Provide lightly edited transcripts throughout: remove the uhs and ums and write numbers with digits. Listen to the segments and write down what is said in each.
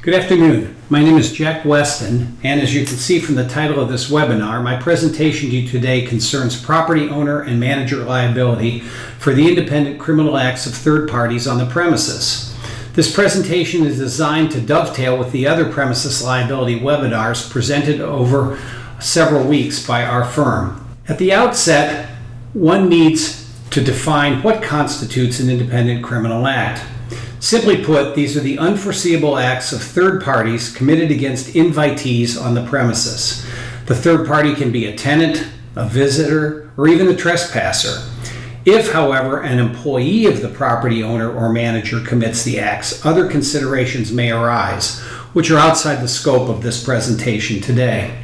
Good afternoon. My name is Jack Weston, and as you can see from the title of this webinar, my presentation to you today concerns property owner and manager liability for the independent criminal acts of third parties on the premises. This presentation is designed to dovetail with the other premises liability webinars presented over several weeks by our firm. At the outset, one needs to define what constitutes an independent criminal act. Simply put, these are the unforeseeable acts of third parties committed against invitees on the premises. The third party can be a tenant, a visitor, or even a trespasser. If, however, an employee of the property owner or manager commits the acts, other considerations may arise, which are outside the scope of this presentation today.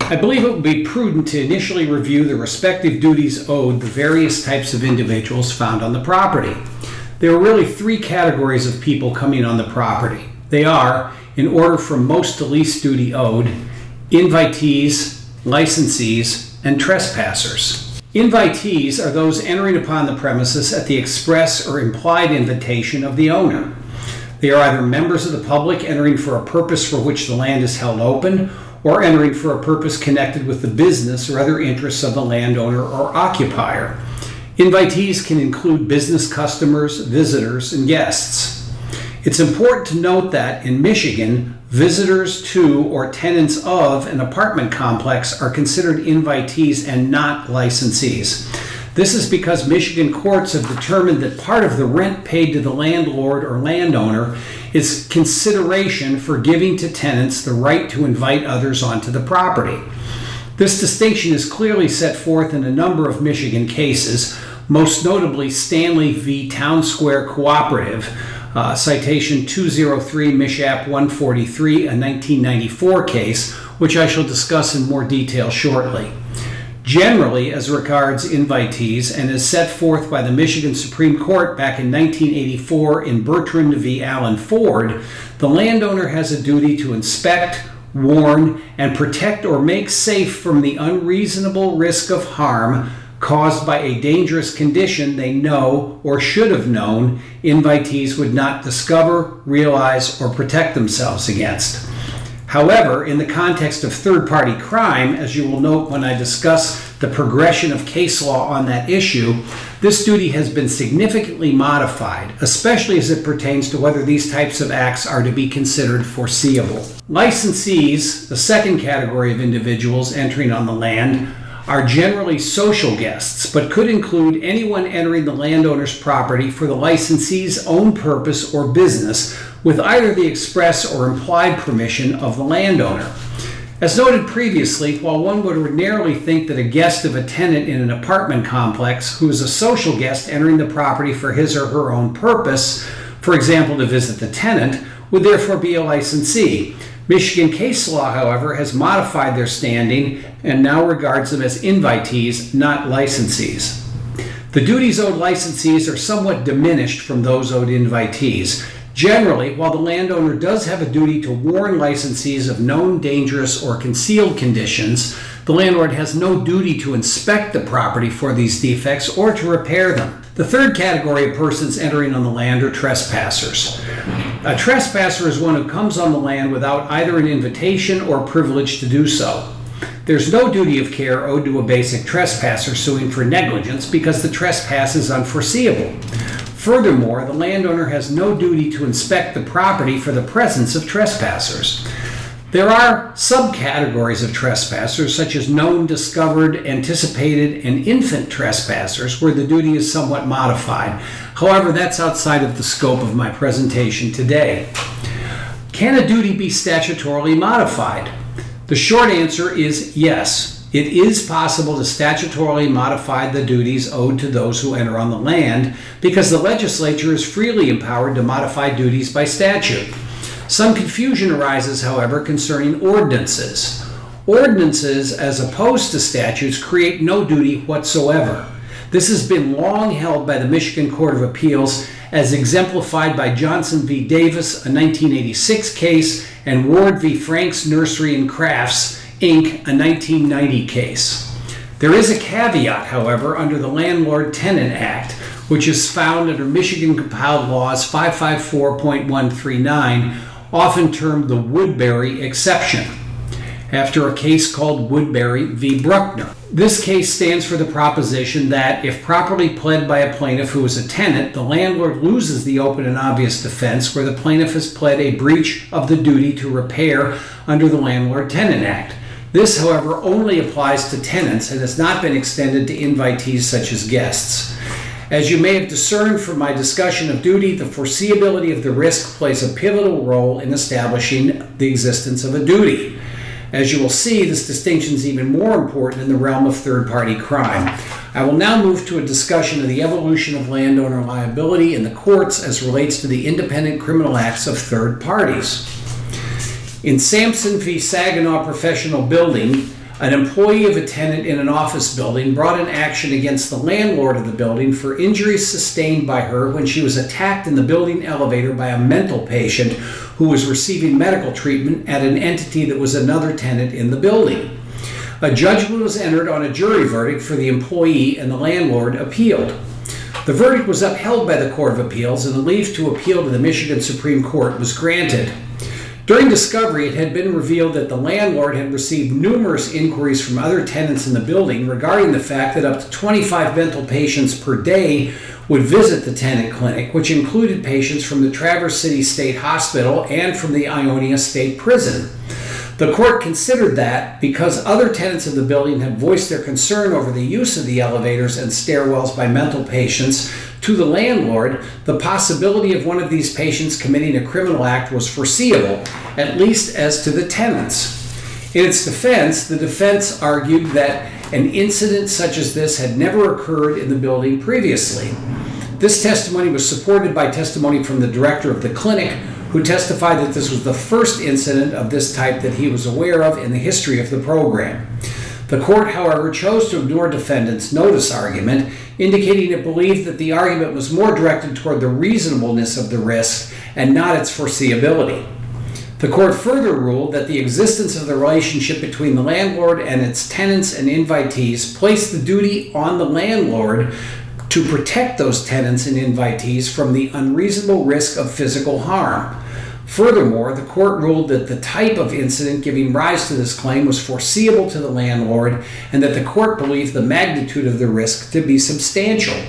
I believe it would be prudent to initially review the respective duties owed the various types of individuals found on the property. There are really three categories of people coming on the property. They are, in order from most to least duty owed, invitees, licensees, and trespassers. Invitees are those entering upon the premises at the express or implied invitation of the owner. They are either members of the public entering for a purpose for which the land is held open, or entering for a purpose connected with the business or other interests of the landowner or occupier. Invitees can include business customers, visitors, and guests. It's important to note that in Michigan, visitors to or tenants of an apartment complex are considered invitees and not licensees. This is because Michigan courts have determined that part of the rent paid to the landlord or landowner is consideration for giving to tenants the right to invite others onto the property. This distinction is clearly set forth in a number of Michigan cases, most notably Stanley v. Town Square Cooperative, citation 203 Mishap 143, a 1994 case, which I shall discuss in more detail shortly. Generally, as regards invitees, and as set forth by the Michigan Supreme Court back in 1984 in Bertrand v. Allen Ford, the landowner has a duty to inspect, warn, and protect or make safe from the unreasonable risk of harm caused by a dangerous condition they know or should have known invitees would not discover, realize, or protect themselves against. However, in the context of third-party crime, as you will note when I discuss the progression of case law on that issue, this duty has been significantly modified, especially as it pertains to whether these types of acts are to be considered foreseeable. Licensees, the second category of individuals entering on the land, are generally social guests, but could include anyone entering the landowner's property for the licensee's own purpose or business with either the express or implied permission of the landowner. As noted previously, while one would ordinarily think that a guest of a tenant in an apartment complex who is a social guest entering the property for his or her own purpose, for example to visit the tenant, would therefore be a licensee, Michigan case law, however, has modified their standing and now regards them as invitees, not licensees. The duties owed licensees are somewhat diminished from those owed invitees. Generally, while the landowner does have a duty to warn licensees of known dangerous or concealed conditions, the landlord has no duty to inspect the property for these defects or to repair them. The third category of persons entering on the land are trespassers. A trespasser is one who comes on the land without either an invitation or privilege to do so. There's no duty of care owed to a basic trespasser suing for negligence because the trespass is unforeseeable. Furthermore, the landowner has no duty to inspect the property for the presence of trespassers. There are subcategories of trespassers, such as known, discovered, anticipated, and infant trespassers, where the duty is somewhat modified. However, that's outside of the scope of my presentation today. Can a duty be statutorily modified? The short answer is yes. It is possible to statutorily modify the duties owed to those who enter on the land because the legislature is freely empowered to modify duties by statute. Some confusion arises, however, concerning ordinances. Ordinances, as opposed to statutes, create no duty whatsoever. This has been long held by the Michigan Court of Appeals as exemplified by Johnson v. Davis, a 1986 case, and Ward v. Frank's Nursery and Crafts, Inc., a 1990 case. There is a caveat, however, under the Landlord-Tenant Act, which is found under Michigan Compiled Laws 554.139, often termed the Woodbury exception, after a case called Woodbury v. Bruckner. This case stands for the proposition that if properly pled by a plaintiff who is a tenant, the landlord loses the open and obvious defense where the plaintiff has pled a breach of the duty to repair under the Landlord-Tenant Act. This, however, only applies to tenants and has not been extended to invitees such as guests. As you may have discerned from my discussion of duty, the foreseeability of the risk plays a pivotal role in establishing the existence of a duty. As you will see, this distinction is even more important in the realm of third-party crime. I will now move to a discussion of the evolution of landowner liability in the courts as relates to the independent criminal acts of third parties. In Sampson v. Saginaw Professional Building, an employee of a tenant in an office building brought an action against the landlord of the building for injuries sustained by her when she was attacked in the building elevator by a mental patient who was receiving medical treatment at an entity that was another tenant in the building. A judgment was entered on a jury verdict for the employee, and the landlord appealed. The verdict was upheld by the Court of Appeals, and the leave to appeal to the Michigan Supreme Court was granted. During discovery, it had been revealed that the landlord had received numerous inquiries from other tenants in the building regarding the fact that up to 25 mental patients per day would visit the tenant clinic, which included patients from the Traverse City State Hospital and from the Ionia State Prison. The court considered that because other tenants of the building had voiced their concern over the use of the elevators and stairwells by mental patients, to the landlord, the possibility of one of these patients committing a criminal act was foreseeable, at least as to the tenants. In its defense, the defense argued that an incident such as this had never occurred in the building previously. This testimony was supported by testimony from the director of the clinic, who testified that this was the first incident of this type that he was aware of in the history of the program. The court, however, chose to ignore defendant's notice argument, indicating it believed that the argument was more directed toward the reasonableness of the risk and not its foreseeability. The court further ruled that the existence of the relationship between the landlord and its tenants and invitees placed the duty on the landlord to protect those tenants and invitees from the unreasonable risk of physical harm. Furthermore, the court ruled that the type of incident giving rise to this claim was foreseeable to the landlord and that the court believed the magnitude of the risk to be substantial.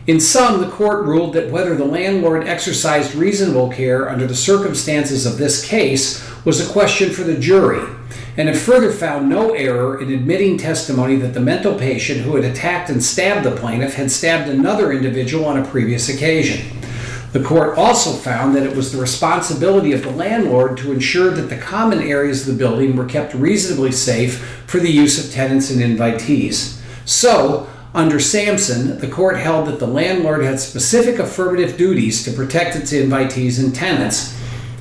In sum, the court ruled that whether the landlord exercised reasonable care under the circumstances of this case was a question for the jury, and it further found no error in admitting testimony that the mental patient who had attacked and stabbed the plaintiff had stabbed another individual on a previous occasion. The court also found that it was the responsibility of the landlord to ensure that the common areas of the building were kept reasonably safe for the use of tenants and invitees. So, under Sampson, the court held that the landlord had specific affirmative duties to protect its invitees and tenants.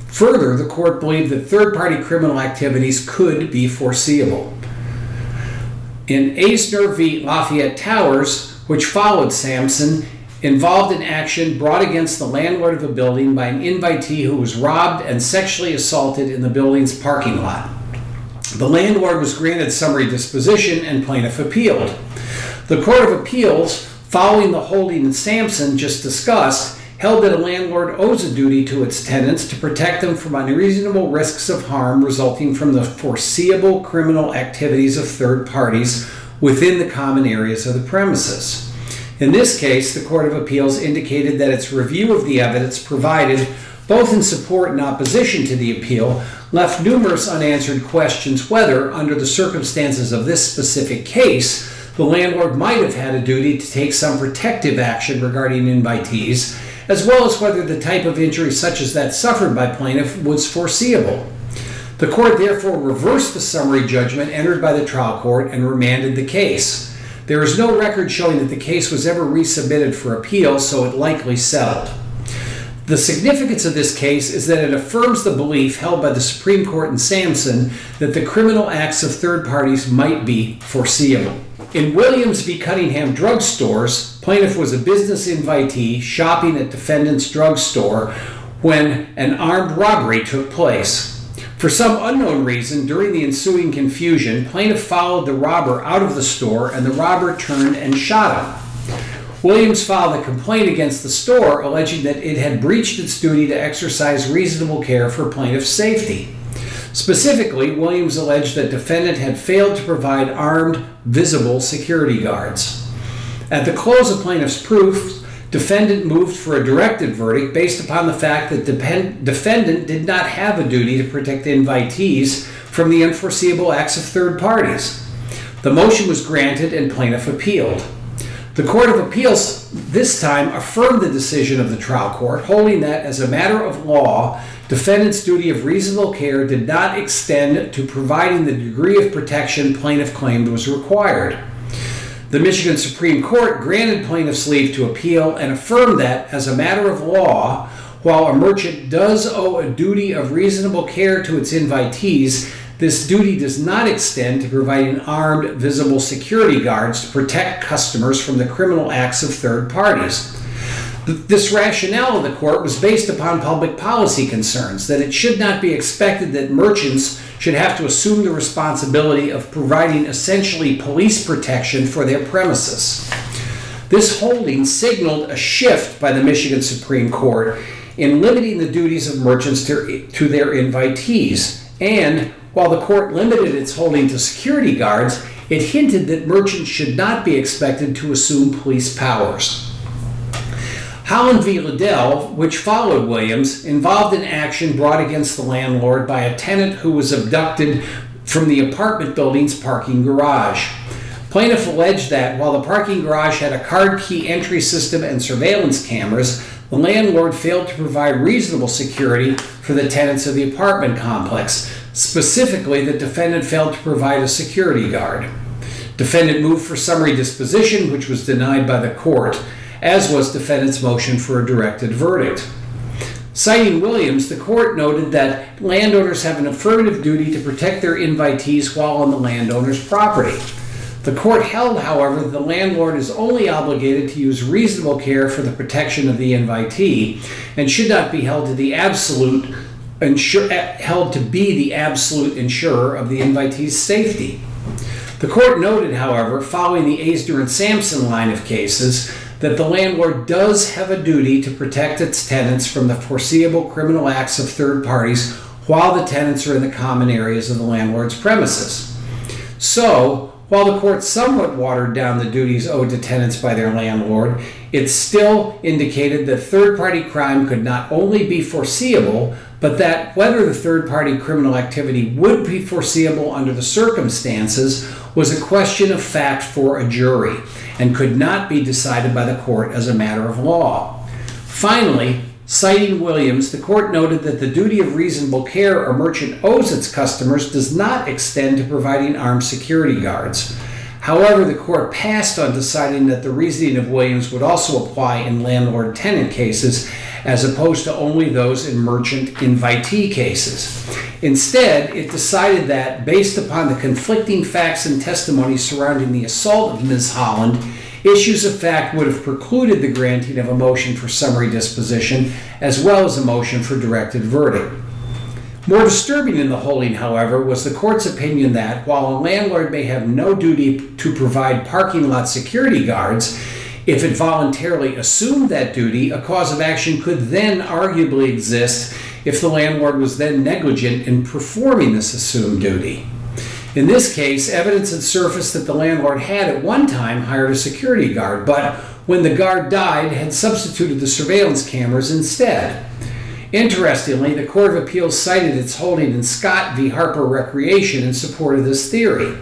Further, the court believed that third-party criminal activities could be foreseeable. In Eisner v. Lafayette Towers, which followed Sampson, involved an action brought against the landlord of a building by an invitee who was robbed and sexually assaulted in the building's parking lot. The landlord was granted summary disposition and plaintiff appealed. The Court of Appeals, following the holding in Sampson just discussed, held that a landlord owes a duty to its tenants to protect them from unreasonable risks of harm resulting from the foreseeable criminal activities of third parties within the common areas of the premises. In this case, the Court of Appeals indicated that its review of the evidence provided, both in support and opposition to the appeal, left numerous unanswered questions whether, under the circumstances of this specific case, the landlord might have had a duty to take some protective action regarding invitees, as well as whether the type of injury such as that suffered by plaintiff was foreseeable. The court therefore reversed the summary judgment entered by the trial court and remanded the case. There is no record showing that the case was ever resubmitted for appeal, so it likely settled. The significance of this case is that it affirms the belief held by the Supreme Court in Sampson that the criminal acts of third parties might be foreseeable. In Williams v. Cunningham Drug Stores, plaintiff was a business invitee shopping at defendant's drugstore when an armed robbery took place. For some unknown reason, during the ensuing confusion, plaintiff followed the robber out of the store and the robber turned and shot him. Williams filed a complaint against the store alleging that it had breached its duty to exercise reasonable care for plaintiff's safety. Specifically, Williams alleged that defendant had failed to provide armed, visible security guards. At the close of plaintiff's proof, defendant moved for a directed verdict based upon the fact that defendant did not have a duty to protect invitees from the unforeseeable acts of third parties. The motion was granted and plaintiff appealed. The Court of Appeals this time affirmed the decision of the trial court, holding that as a matter of law, defendant's duty of reasonable care did not extend to providing the degree of protection plaintiff claimed was required. The Michigan Supreme Court granted plaintiff's leave to appeal and affirmed that, as a matter of law, while a merchant does owe a duty of reasonable care to its invitees, this duty does not extend to providing armed, visible security guards to protect customers from the criminal acts of third parties. This rationale of the court was based upon public policy concerns that it should not be expected that merchants should have to assume the responsibility of providing essentially police protection for their premises. This holding signaled a shift by the Michigan Supreme Court in limiting the duties of merchants to their invitees, and while the court limited its holding to security guards, it hinted that merchants should not be expected to assume police powers. Holland v. Liddell, which followed Williams, involved an action brought against the landlord by a tenant who was abducted from the apartment building's parking garage. Plaintiff alleged that while the parking garage had a card key entry system and surveillance cameras, the landlord failed to provide reasonable security for the tenants of the apartment complex. Specifically, the defendant failed to provide a security guard. Defendant moved for summary disposition, which was denied by the court, as was defendant's motion for a directed verdict. Citing Williams, the court noted that landowners have an affirmative duty to protect their invitees while on the landowner's property. The court held, however, that the landlord is only obligated to use reasonable care for the protection of the invitee and should not be held to be the absolute insurer of the invitee's safety. The court noted, however, following the Aisner and Sampson line of cases, that the landlord does have a duty to protect its tenants from the foreseeable criminal acts of third parties while the tenants are in the common areas of the landlord's premises. So, while the court somewhat watered down the duties owed to tenants by their landlord, it still indicated that third-party crime could not only be foreseeable, but that whether the third-party criminal activity would be foreseeable under the circumstances was a question of fact for a jury and could not be decided by the court as a matter of law. Finally, citing Williams, the court noted that the duty of reasonable care a merchant owes its customers does not extend to providing armed security guards. However, the court passed on deciding that the reasoning of Williams would also apply in landlord-tenant cases as opposed to only those in merchant-invitee cases. Instead, it decided that, based upon the conflicting facts and testimony surrounding the assault of Ms. Holland, issues of fact would have precluded the granting of a motion for summary disposition as well as a motion for directed verdict. More disturbing in the holding, however, was the court's opinion that, while a landlord may have no duty to provide parking lot security guards, if it voluntarily assumed that duty, a cause of action could then arguably exist if the landlord was then negligent in performing this assumed duty. In this case, evidence had surfaced that the landlord had at one time hired a security guard, but when the guard died, had substituted the surveillance cameras instead. Interestingly, the Court of Appeals cited its holding in Scott v. Harper Recreation in support of this theory.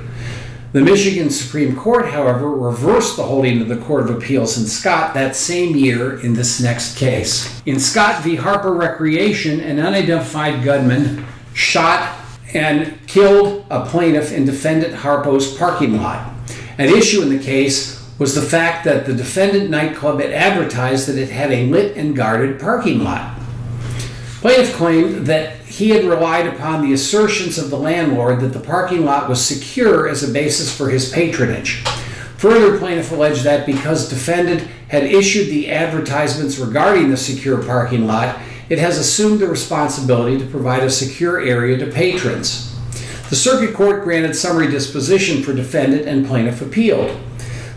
The Michigan Supreme Court, however, reversed the holding of the Court of Appeals in Scott that same year in this next case. In Scott v. Harper Recreation, an unidentified gunman shot and killed a plaintiff in defendant Harpo's parking lot. At issue in the case was the fact that the defendant nightclub had advertised that it had a lit and guarded parking lot. Plaintiff claimed that he had relied upon the assertions of the landlord that the parking lot was secure as a basis for his patronage. Further, plaintiff alleged that because defendant had issued the advertisements regarding the secure parking lot, it has assumed the responsibility to provide a secure area to patrons. The circuit court granted summary disposition for defendant and plaintiff appealed.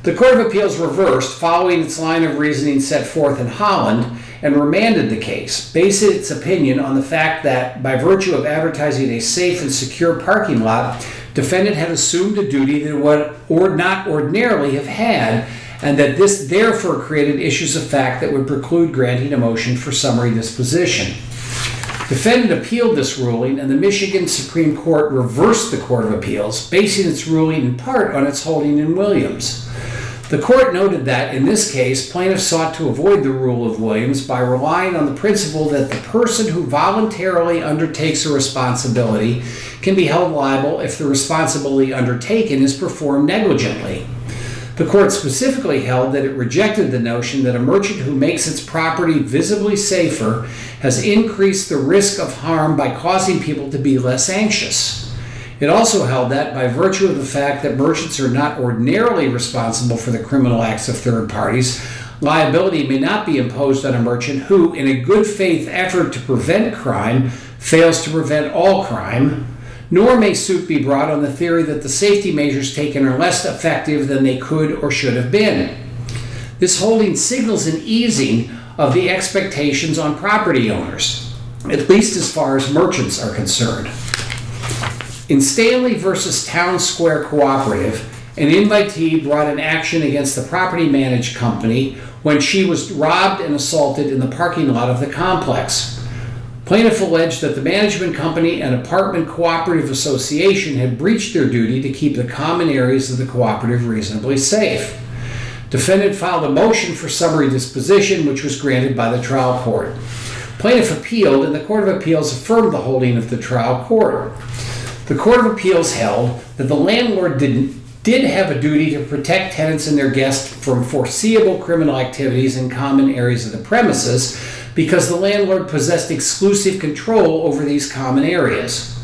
The Court of Appeals reversed, following its line of reasoning set forth in Holland, and remanded the case, basing its opinion on the fact that, by virtue of advertising a safe and secure parking lot, defendant had assumed a duty that would not ordinarily have had, and that this therefore created issues of fact that would preclude granting a motion for summary disposition. Defendant appealed this ruling, and the Michigan Supreme Court reversed the Court of Appeals, basing its ruling in part on its holding in Williams. The court noted that, in this case, plaintiffs sought to avoid the rule of Williams by relying on the principle that the person who voluntarily undertakes a responsibility can be held liable if the responsibility undertaken is performed negligently. The court specifically held that it rejected the notion that a merchant who makes its property visibly safer has increased the risk of harm by causing people to be less anxious. It also held that, by virtue of the fact that merchants are not ordinarily responsible for the criminal acts of third parties, liability may not be imposed on a merchant who, in a good faith effort to prevent crime, fails to prevent all crime, nor may suit be brought on the theory that the safety measures taken are less effective than they could or should have been. This holding signals an easing of the expectations on property owners, at least as far as merchants are concerned. In Stanley versus Town Square Cooperative, an invitee brought an action against the property managed company when she was robbed and assaulted in the parking lot of the complex. Plaintiff alleged that the management company and apartment cooperative association had breached their duty to keep the common areas of the cooperative reasonably safe. Defendant filed a motion for summary disposition, which was granted by the trial court. Plaintiff appealed, and the Court of Appeals affirmed the holding of the trial court. The Court of Appeals held that the landlord did have a duty to protect tenants and their guests from foreseeable criminal activities in common areas of the premises because the landlord possessed exclusive control over these common areas.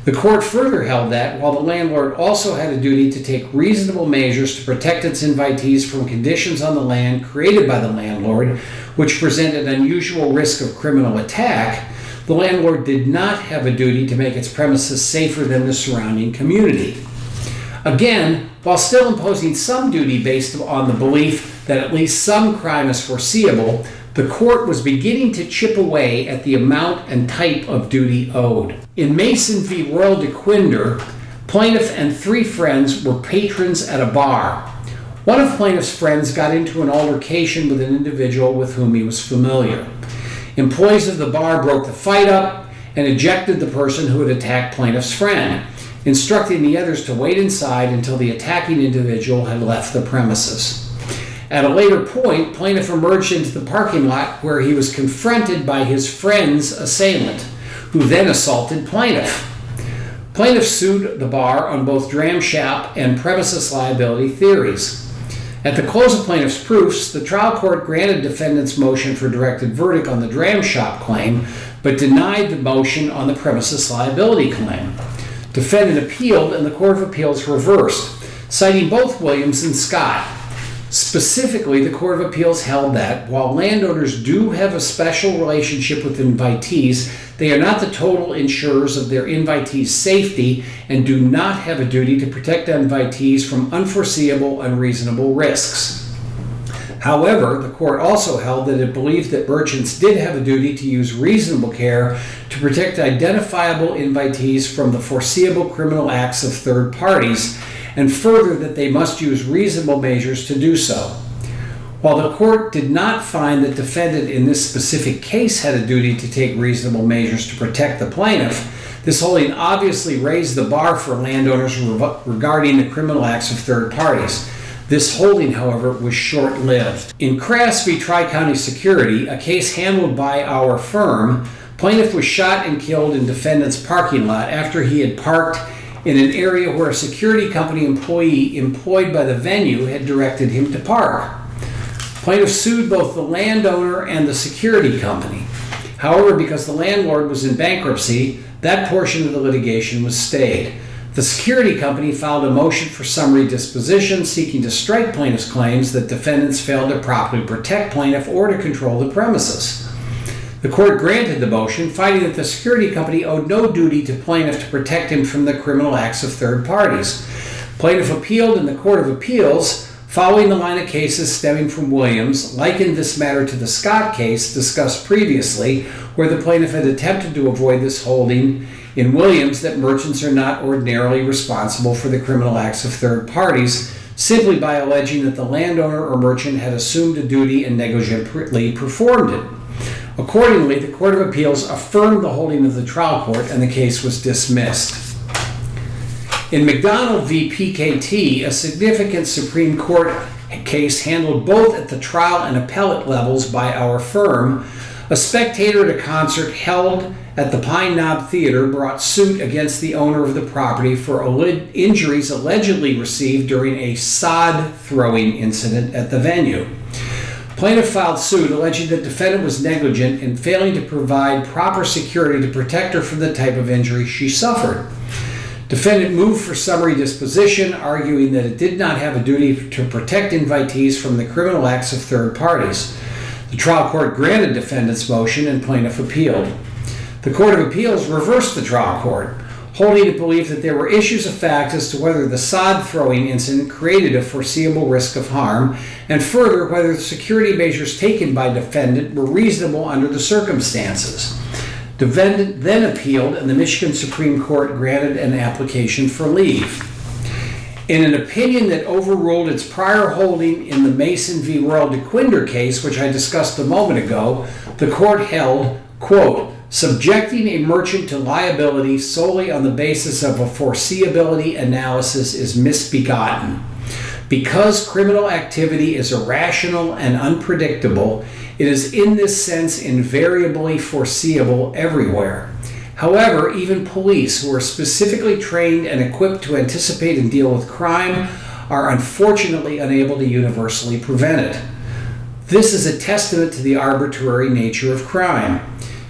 The court further held that, while the landlord also had a duty to take reasonable measures to protect its invitees from conditions on the land created by the landlord, which presented unusual risk of criminal attack, the landlord did not have a duty to make its premises safer than the surrounding community. Again, while still imposing some duty based on the belief that at least some crime is foreseeable, the court was beginning to chip away at the amount and type of duty owed. In Mason v. Royal de Quinder, plaintiff and three friends were patrons at a bar. One of plaintiff's friends got into an altercation with an individual with whom he was familiar. Employees of the bar broke the fight up and ejected the person who had attacked plaintiff's friend, instructing the others to wait inside until the attacking individual had left the premises. At a later point, plaintiff emerged into the parking lot where he was confronted by his friend's assailant, who then assaulted plaintiff. Plaintiff sued the bar on both dram shop and premises liability theories. At the close of plaintiff's proofs, the trial court granted defendant's motion for directed verdict on the dram shop claim, but denied the motion on the premises liability claim. Defendant appealed, and the Court of Appeals reversed, citing both Williams and Scott. Specifically, the Court of Appeals held that, while landowners do have a special relationship with invitees, they are not the total insurers of their invitees' safety and do not have a duty to protect invitees from unforeseeable, unreasonable risks. However, the court also held that it believed that merchants did have a duty to use reasonable care to protect identifiable invitees from the foreseeable criminal acts of third parties, and further that they must use reasonable measures to do so. While the court did not find that defendant in this specific case had a duty to take reasonable measures to protect the plaintiff, this holding obviously raised the bar for landowners regarding the criminal acts of third parties. This holding, however, was short-lived. In Crass v. Tri-County Security, a case handled by our firm, plaintiff was shot and killed in defendant's parking lot after he had parked in an area where a security company employee employed by the venue had directed him to park. Plaintiff sued both the landowner and the security company. However, because the landlord was in bankruptcy, that portion of the litigation was stayed. The security company filed a motion for summary disposition seeking to strike plaintiff's claims that defendants failed to properly protect plaintiff or to control the premises. The court granted the motion, finding that the security company owed no duty to plaintiff to protect him from the criminal acts of third parties. Plaintiff appealed, and the Court of Appeals Following the line of cases stemming from Williams, likened this matter to the Scott case discussed previously, where the plaintiff had attempted to avoid this holding in Williams that merchants are not ordinarily responsible for the criminal acts of third parties, simply by alleging that the landowner or merchant had assumed a duty and negligently performed it. Accordingly, the Court of Appeals affirmed the holding of the trial court and the case was dismissed. In McDonald v. PKT, a significant Supreme Court case handled both at the trial and appellate levels by our firm, a spectator at a concert held at the Pine Knob Theater brought suit against the owner of the property for injuries allegedly received during a sod throwing incident at the venue. Plaintiff filed suit alleging that defendant was negligent in failing to provide proper security to protect her from the type of injury she suffered. Defendant moved for summary disposition, arguing that it did not have a duty to protect invitees from the criminal acts of third parties. The trial court granted defendant's motion and plaintiff appealed. The Court of Appeals reversed the trial court, holding it believed that there were issues of fact as to whether the sod throwing incident created a foreseeable risk of harm, and further whether the security measures taken by defendant were reasonable under the circumstances. Defendant then appealed, and the Michigan Supreme Court granted an application for leave. In an opinion that overruled its prior holding in the Mason v. Royal DeQuinder case, which I discussed a moment ago, the court held, quote, subjecting a merchant to liability solely on the basis of a foreseeability analysis is misbegotten. Because criminal activity is irrational and unpredictable, it is in this sense invariably foreseeable everywhere. However, even police who are specifically trained and equipped to anticipate and deal with crime are unfortunately unable to universally prevent it. This is a testament to the arbitrary nature of crime.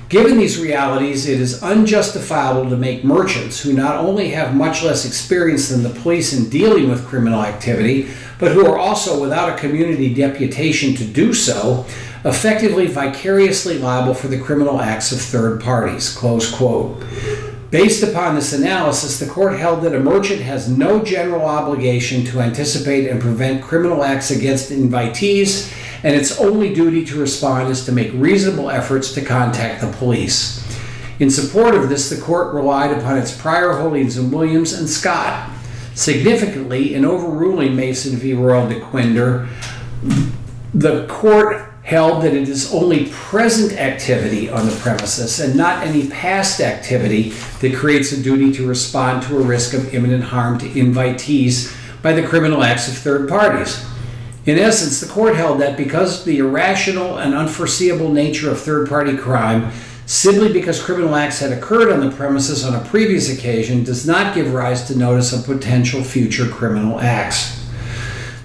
Given these realities, it is unjustifiable to make merchants, who not only have much less experience than the police in dealing with criminal activity, but who are also without a community deputation to do so, effectively vicariously liable for the criminal acts of third parties, close quote. Based upon this analysis, the court held that a merchant has no general obligation to anticipate and prevent criminal acts against invitees, and its only duty to respond is to make reasonable efforts to contact the police. In support of this, the court relied upon its prior holdings in Williams and Scott. Significantly, in overruling Mason v. Royal DeQuinder, the court held that it is only present activity on the premises and not any past activity that creates a duty to respond to a risk of imminent harm to invitees by the criminal acts of third parties. In essence, the court held that because of the irrational and unforeseeable nature of third-party crime, simply because criminal acts had occurred on the premises on a previous occasion does not give rise to notice of potential future criminal acts.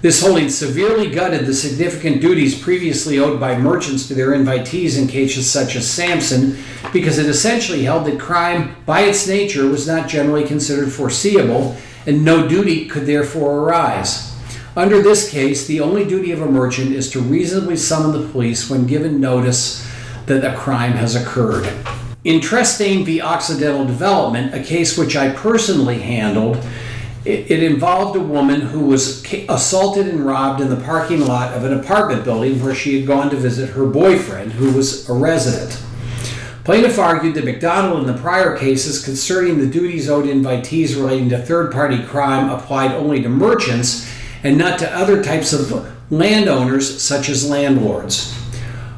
This holding severely gutted the significant duties previously owed by merchants to their invitees in cases such as Sampson, because it essentially held that crime, by its nature, was not generally considered foreseeable, and no duty could therefore arise. Under this case, the only duty of a merchant is to reasonably summon the police when given notice that a crime has occurred. In Trestane v. Occidental Development, a case which I personally handled, it involved a woman who was assaulted and robbed in the parking lot of an apartment building where she had gone to visit her boyfriend, who was a resident. Plaintiff argued that McDonald in the prior cases concerning the duties owed invitees relating to third-party crime applied only to merchants and not to other types of landowners such as landlords.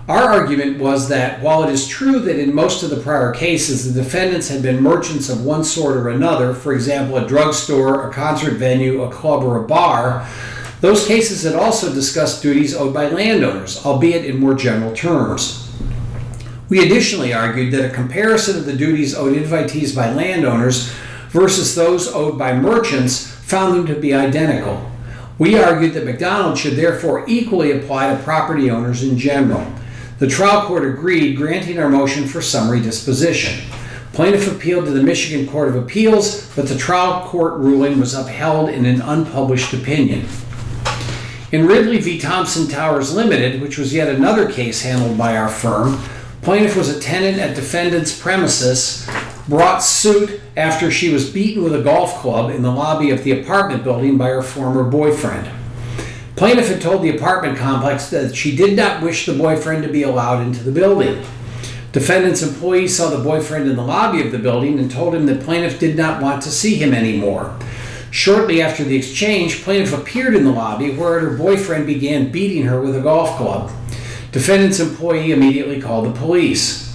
Our argument was that while it is true that in most of the prior cases the defendants had been merchants of one sort or another, for example a drugstore, a concert venue, a club, or a bar, those cases had also discussed duties owed by landowners, albeit in more general terms. We additionally argued that a comparison of the duties owed invitees by landowners versus those owed by merchants found them to be identical. We argued that McDonald should therefore equally apply to property owners in general. The trial court agreed, granting our motion for summary disposition. Plaintiff appealed to the Michigan Court of Appeals, but the trial court ruling was upheld in an unpublished opinion. In Ridley v. Thompson Towers Limited, which was yet another case handled by our firm, plaintiff was a tenant at defendant's premises, brought suit after she was beaten with a golf club in the lobby of the apartment building by her former boyfriend. Plaintiff had told the apartment complex that she did not wish the boyfriend to be allowed into the building. Defendant's employee saw the boyfriend in the lobby of the building and told him that plaintiff did not want to see him anymore. Shortly after the exchange, plaintiff appeared in the lobby where her boyfriend began beating her with a golf club. Defendant's employee immediately called the police.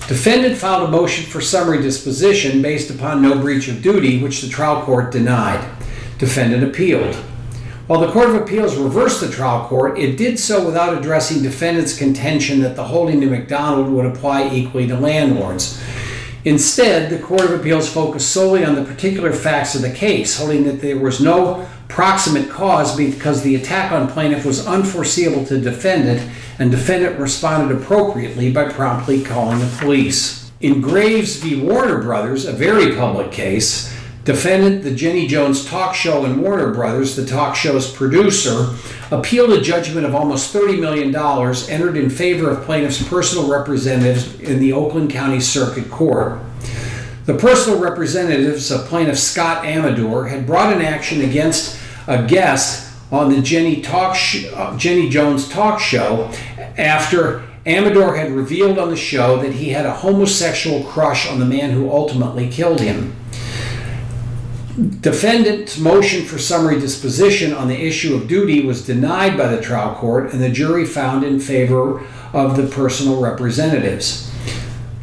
Defendant filed a motion for summary disposition based upon no breach of duty, which the trial court denied. Defendant appealed. While the Court of Appeals reversed the trial court, it did so without addressing defendant's contention that the holding in McDonald would apply equally to landlords. Instead, the Court of Appeals focused solely on the particular facts of the case, holding that there was no proximate cause because the attack on plaintiff was unforeseeable to defendant, and defendant responded appropriately by promptly calling the police. In Graves v. Warner Brothers, a very public case, defendant, the Jenny Jones Talk Show and Warner Brothers, the talk show's producer, appealed a judgment of almost $30 million entered in favor of plaintiff's personal representatives in the Oakland County Circuit Court. The personal representatives of plaintiff Scott Amador had brought an action against a guest on the Jenny Jones Talk Show after Amador had revealed on the show that he had a homosexual crush on the man who ultimately killed him. Defendant's motion for summary disposition on the issue of duty was denied by the trial court, and the jury found in favor of the personal representatives.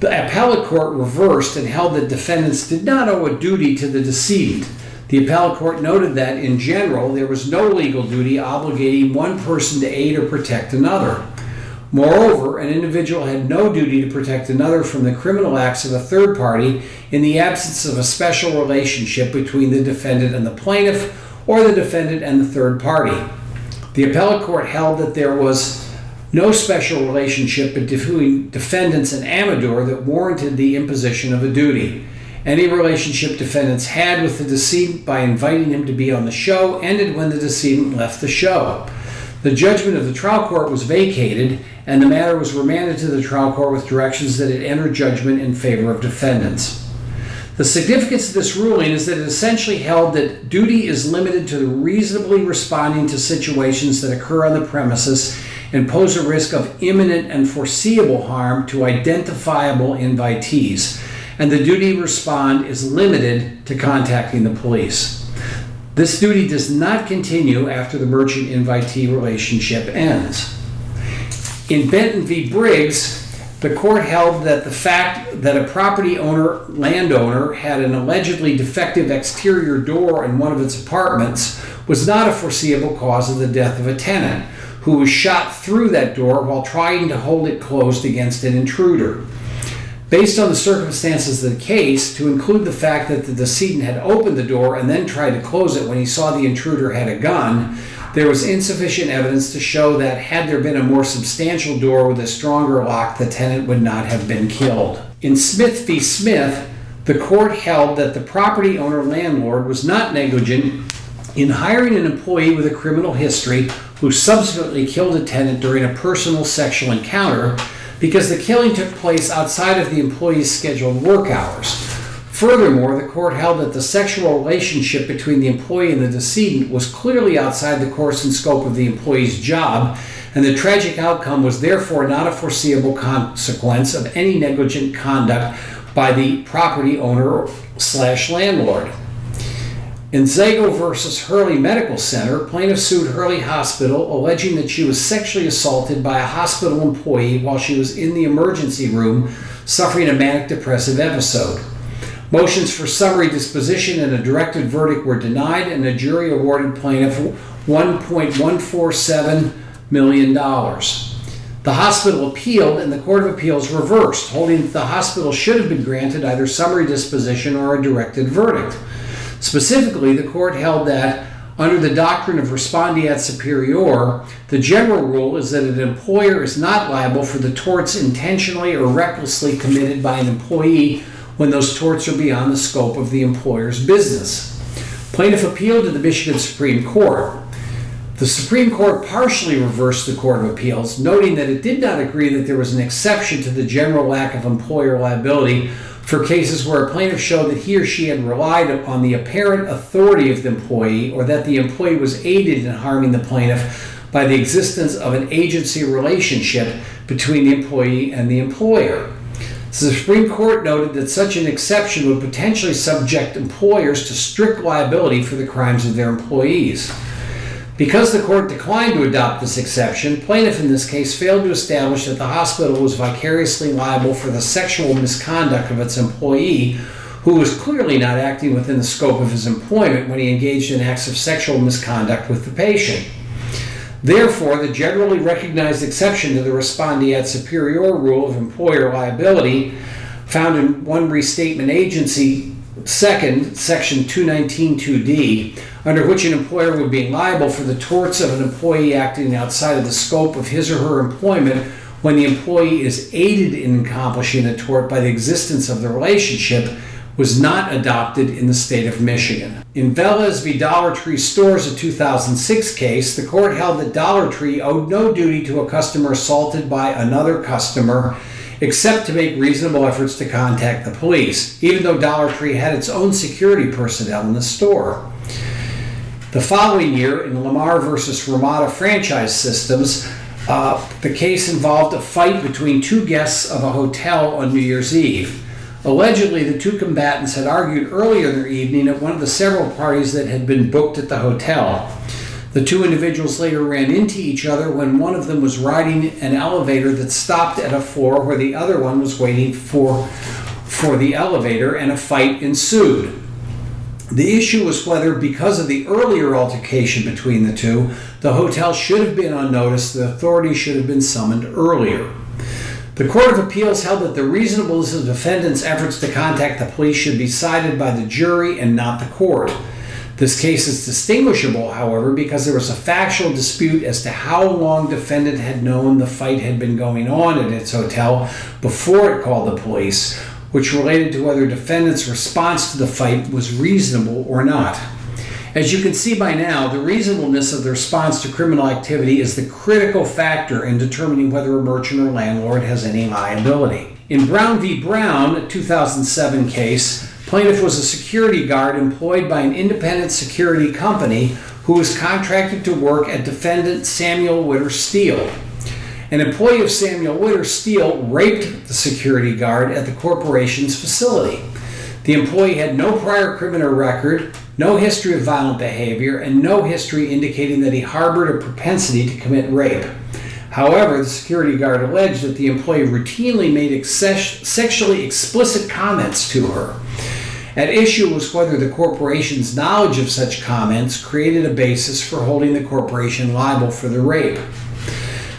The appellate court reversed and held that defendants did not owe a duty to the decedent. The appellate court noted that, in general, there was no legal duty obligating one person to aid or protect another. Moreover, an individual had no duty to protect another from the criminal acts of a third party in the absence of a special relationship between the defendant and the plaintiff, or the defendant and the third party. The appellate court held that there was no special relationship between defendants and Amador that warranted the imposition of a duty. Any relationship defendants had with the decedent by inviting him to be on the show ended when the decedent left the show. The judgment of the trial court was vacated, and the matter was remanded to the trial court with directions that it enter judgment in favor of defendants. The significance of this ruling is that it essentially held that duty is limited to reasonably responding to situations that occur on the premises and pose a risk of imminent and foreseeable harm to identifiable invitees, and the duty to respond is limited to contacting the police. This duty does not continue after the merchant-invitee relationship ends. In Benton v. Briggs, the court held that the fact that a property owner, landowner, had an allegedly defective exterior door in one of its apartments was not a foreseeable cause of the death of a tenant who was shot through that door while trying to hold it closed against an intruder. Based on the circumstances of the case, to include the fact that the decedent had opened the door and then tried to close it when he saw the intruder had a gun, there was insufficient evidence to show that had there been a more substantial door with a stronger lock, the tenant would not have been killed. In Smith v. Smith, the court held that the property owner landlord was not negligent in hiring an employee with a criminal history who subsequently killed a tenant during a personal sexual encounter because the killing took place outside of the employee's scheduled work hours. Furthermore, the court held that the sexual relationship between the employee and the decedent was clearly outside the course and scope of the employee's job, and the tragic outcome was therefore not a foreseeable consequence of any negligent conduct by the property owner/landlord. In Zago v. Hurley Medical Center, plaintiff sued Hurley Hospital alleging that she was sexually assaulted by a hospital employee while she was in the emergency room suffering a manic depressive episode. Motions for summary disposition and a directed verdict were denied, and the jury awarded plaintiff $1.147 million. The hospital appealed, and the Court of Appeals reversed, holding that the hospital should have been granted either summary disposition or a directed verdict. Specifically, the court held that, under the doctrine of respondeat superior, the general rule is that an employer is not liable for the torts intentionally or recklessly committed by an employee when those torts are beyond the scope of the employer's business. Plaintiff appealed to the Michigan Supreme Court. The Supreme Court partially reversed the Court of Appeals, noting that it did not agree that there was an exception to the general lack of employer liability for cases where a plaintiff showed that he or she had relied on the apparent authority of the employee, or that the employee was aided in harming the plaintiff by the existence of an agency relationship between the employee and the employer. So the Supreme Court noted that such an exception would potentially subject employers to strict liability for the crimes of their employees. Because the court declined to adopt this exception, plaintiff in this case failed to establish that the hospital was vicariously liable for the sexual misconduct of its employee, who was clearly not acting within the scope of his employment when he engaged in acts of sexual misconduct with the patient. Therefore, the generally recognized exception to the respondeat superior rule of employer liability, found in 1 Restatement Agency 2nd, Section 219(2)D, under which an employer would be liable for the torts of an employee acting outside of the scope of his or her employment when the employee is aided in accomplishing a tort by the existence of the relationship, was not adopted in the state of Michigan. In Velez v. Dollar Tree Stores, a 2006 case, the court held that Dollar Tree owed no duty to a customer assaulted by another customer except to make reasonable efforts to contact the police, even though Dollar Tree had its own security personnel in the store. The following year, in Lamar versus Ramada Franchise Systems, the case involved a fight between two guests of a hotel on New Year's Eve. Allegedly, the two combatants had argued earlier in their evening at one of the several parties that had been booked at the hotel. The two individuals later ran into each other when one of them was riding an elevator that stopped at a floor where the other one was waiting for the elevator, and a fight ensued. The issue was whether, because of the earlier altercation between the two, the hotel should have been on notice, the authorities should have been summoned earlier. The Court of Appeals held that the reasonableness of the defendant's efforts to contact the police should be decided by the jury and not the court. This case is distinguishable, however, because there was a factual dispute as to how long defendant had known the fight had been going on at its hotel before it called the police, which related to whether defendant's response to the fight was reasonable or not. As you can see by now, the reasonableness of the response to criminal activity is the critical factor in determining whether a merchant or landlord has any liability. In Brown v. Brown, a 2007 case, plaintiff was a security guard employed by an independent security company who was contracted to work at defendant Samuel Witter Steele. An employee of Samuel Witter Steele raped the security guard at the corporation's facility. The employee had no prior criminal record, no history of violent behavior, and no history indicating that he harbored a propensity to commit rape. However, the security guard alleged that the employee routinely made sexually explicit comments to her. At issue was whether the corporation's knowledge of such comments created a basis for holding the corporation liable for the rape.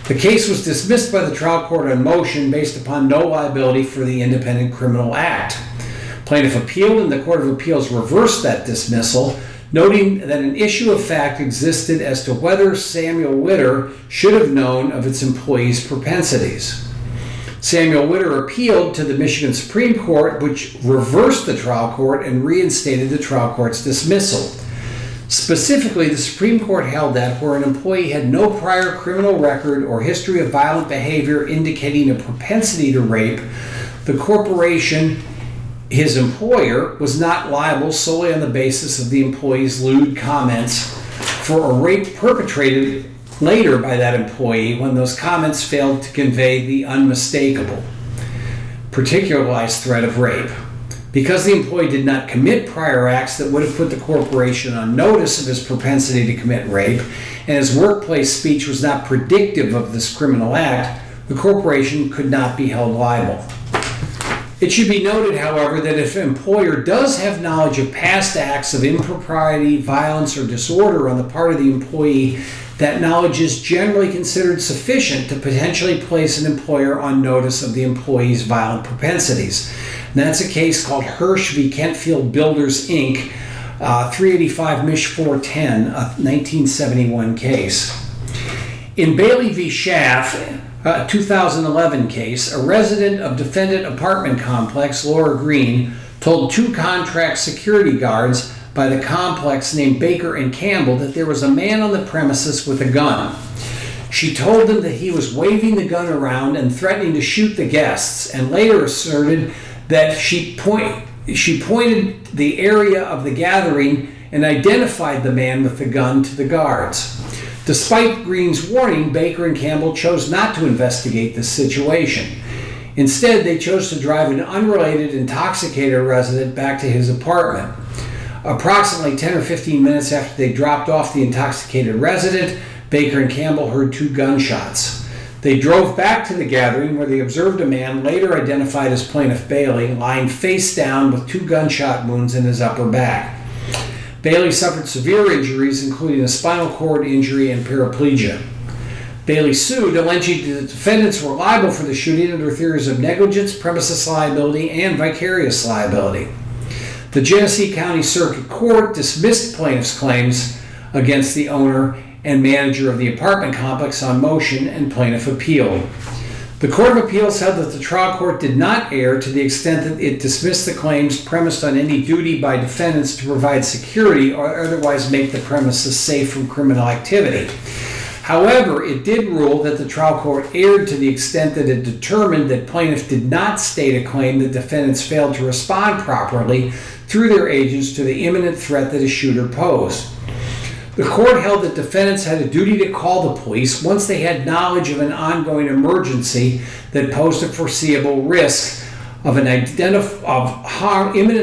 The case was dismissed by the trial court on motion based upon no liability for the independent criminal act. Plaintiff appealed, and the Court of Appeals reversed that dismissal, noting that an issue of fact existed as to whether Samuel Witter should have known of its employee's propensities. Samuel Witter appealed to the Michigan Supreme Court, which reversed the trial court and reinstated the trial court's dismissal. Specifically, the Supreme Court held that where an employee had no prior criminal record or history of violent behavior indicating a propensity to rape, the corporation, his employer, was not liable solely on the basis of the employee's lewd comments for a rape perpetrated later by that employee when those comments failed to convey the unmistakable, particularized threat of rape. Because the employee did not commit prior acts that would have put the corporation on notice of his propensity to commit rape, and his workplace speech was not predictive of this criminal act, the corporation could not be held liable. It should be noted, however, that if an employer does have knowledge of past acts of impropriety, violence, or disorder on the part of the employee, that knowledge is generally considered sufficient to potentially place an employer on notice of the employee's violent propensities. And that's a case called Hirsch v. Kentfield Builders, Inc., 385 Mich. 410, a 1971 case. In Bailey v. Schaff, a 2011 case, a resident of defendant apartment complex, Laura Green, told two contract security guards by the complex named Baker and Campbell that there was a man on the premises with a gun. She told them that he was waving the gun around and threatening to shoot the guests, and later asserted that she pointed the area of the gathering and identified the man with the gun to the guards. Despite Green's warning, Baker and Campbell chose not to investigate this situation. Instead, they chose to drive an unrelated intoxicated resident back to his apartment. Approximately 10 or 15 minutes after they dropped off the intoxicated resident, Baker and Campbell heard 2 gunshots. They drove back to the gathering where they observed a man, later identified as Plaintiff Bailey, lying face down with 2 gunshot wounds in his upper back. Bailey suffered severe injuries, including a spinal cord injury and paraplegia. Bailey sued, alleging that the defendants were liable for the shooting under theories of negligence, premises liability, and vicarious liability. The Genesee County Circuit Court dismissed plaintiff's claims against the owner and manager of the apartment complex on motion, and plaintiff appealed. The Court of Appeals held that the trial court did not err to the extent that it dismissed the claims premised on any duty by defendants to provide security or otherwise make the premises safe from criminal activity. However, it did rule that the trial court erred to the extent that it determined that plaintiff did not state a claim that defendants failed to respond properly through their agents to the imminent threat that a shooter posed. The court held that defendants had a duty to call the police once they had knowledge of an ongoing emergency that posed a foreseeable risk of imminent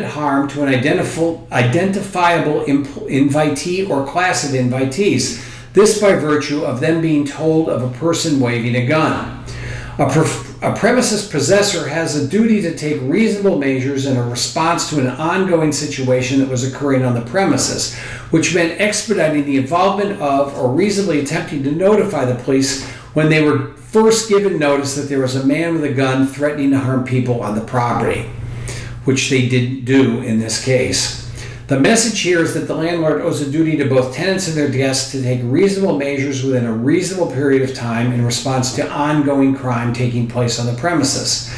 harm to an identifiable invitee or class of invitees. This by virtue of them being told of a person waving a gun. A premises possessor has a duty to take reasonable measures in a response to an ongoing situation that was occurring on the premises, which meant expediting the involvement of or reasonably attempting to notify the police when they were first given notice that there was a man with a gun threatening to harm people on the property, which they didn't do in this case. The message here is that the landlord owes a duty to both tenants and their guests to take reasonable measures within a reasonable period of time in response to ongoing crime taking place on the premises.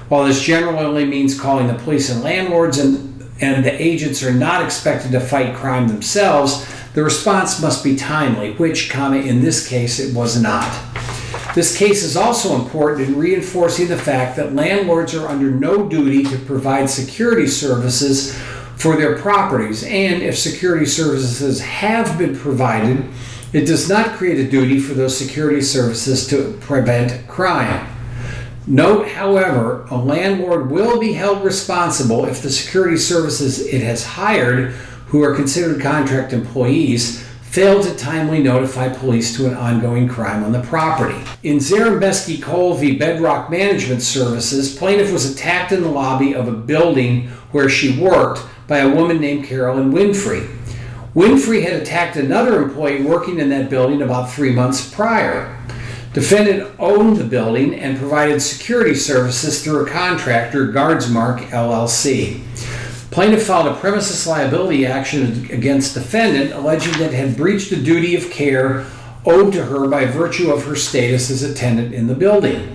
While this generally means calling the police and landlords and the agents are not expected to fight crime themselves, the response must be timely, which, in this case, it was not. This case is also important in reinforcing the fact that landlords are under no duty to provide security services for their properties, and if security services have been provided, it does not create a duty for those security services to prevent crime. Note, however, a landlord will be held responsible if the security services it has hired, who are considered contract employees, fail to timely notify police to an ongoing crime on the property. In Zarembeski Cole v. Bedrock Management Services, plaintiff was attacked in the lobby of a building where she worked by a woman named Carolyn Winfrey. Winfrey had attacked another employee working in that building about 3 months prior. Defendant owned the building and provided security services through a contractor, Guardsmark LLC. Plaintiff filed a premises liability action against defendant, alleging that it had breached a duty of care owed to her by virtue of her status as a tenant in the building.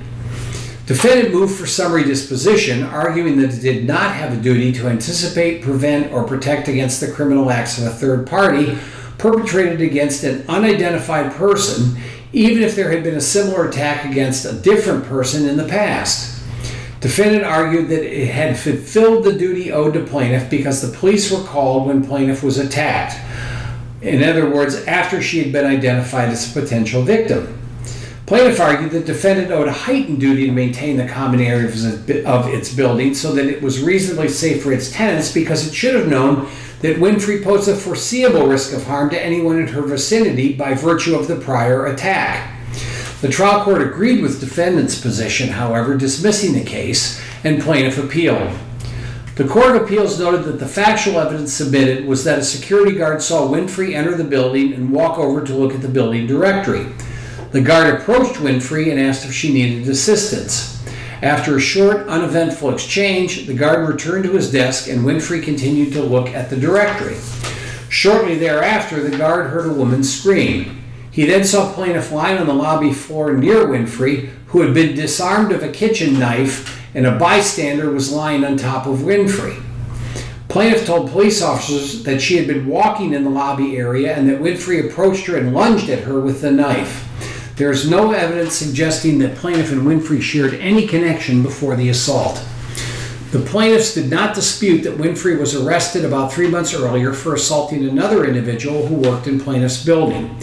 Defendant moved for summary disposition, arguing that it did not have a duty to anticipate, prevent, or protect against the criminal acts of a third party perpetrated against an unidentified person, even if there had been a similar attack against a different person in the past. Defendant argued that it had fulfilled the duty owed to plaintiff because the police were called when plaintiff was attacked. In other words, after she had been identified as a potential victim. Plaintiff argued that defendant owed a heightened duty to maintain the common areas of its building so that it was reasonably safe for its tenants because it should have known that Winfrey posed a foreseeable risk of harm to anyone in her vicinity by virtue of the prior attack. The trial court agreed with defendant's position, however, dismissing the case, and plaintiff appealed. The Court of Appeals noted that the factual evidence submitted was that a security guard saw Winfrey enter the building and walk over to look at the building directory. The guard approached Winfrey and asked if she needed assistance. After a short, uneventful exchange, the guard returned to his desk and Winfrey continued to look at the directory. Shortly thereafter, the guard heard a woman scream. He then saw plaintiff lying on the lobby floor near Winfrey, who had been disarmed of a kitchen knife, and a bystander was lying on top of Winfrey. Plaintiff told police officers that she had been walking in the lobby area and that Winfrey approached her and lunged at her with the knife. There is no evidence suggesting that plaintiff and Winfrey shared any connection before the assault. The plaintiffs did not dispute that Winfrey was arrested about 3 months earlier for assaulting another individual who worked in plaintiff's building.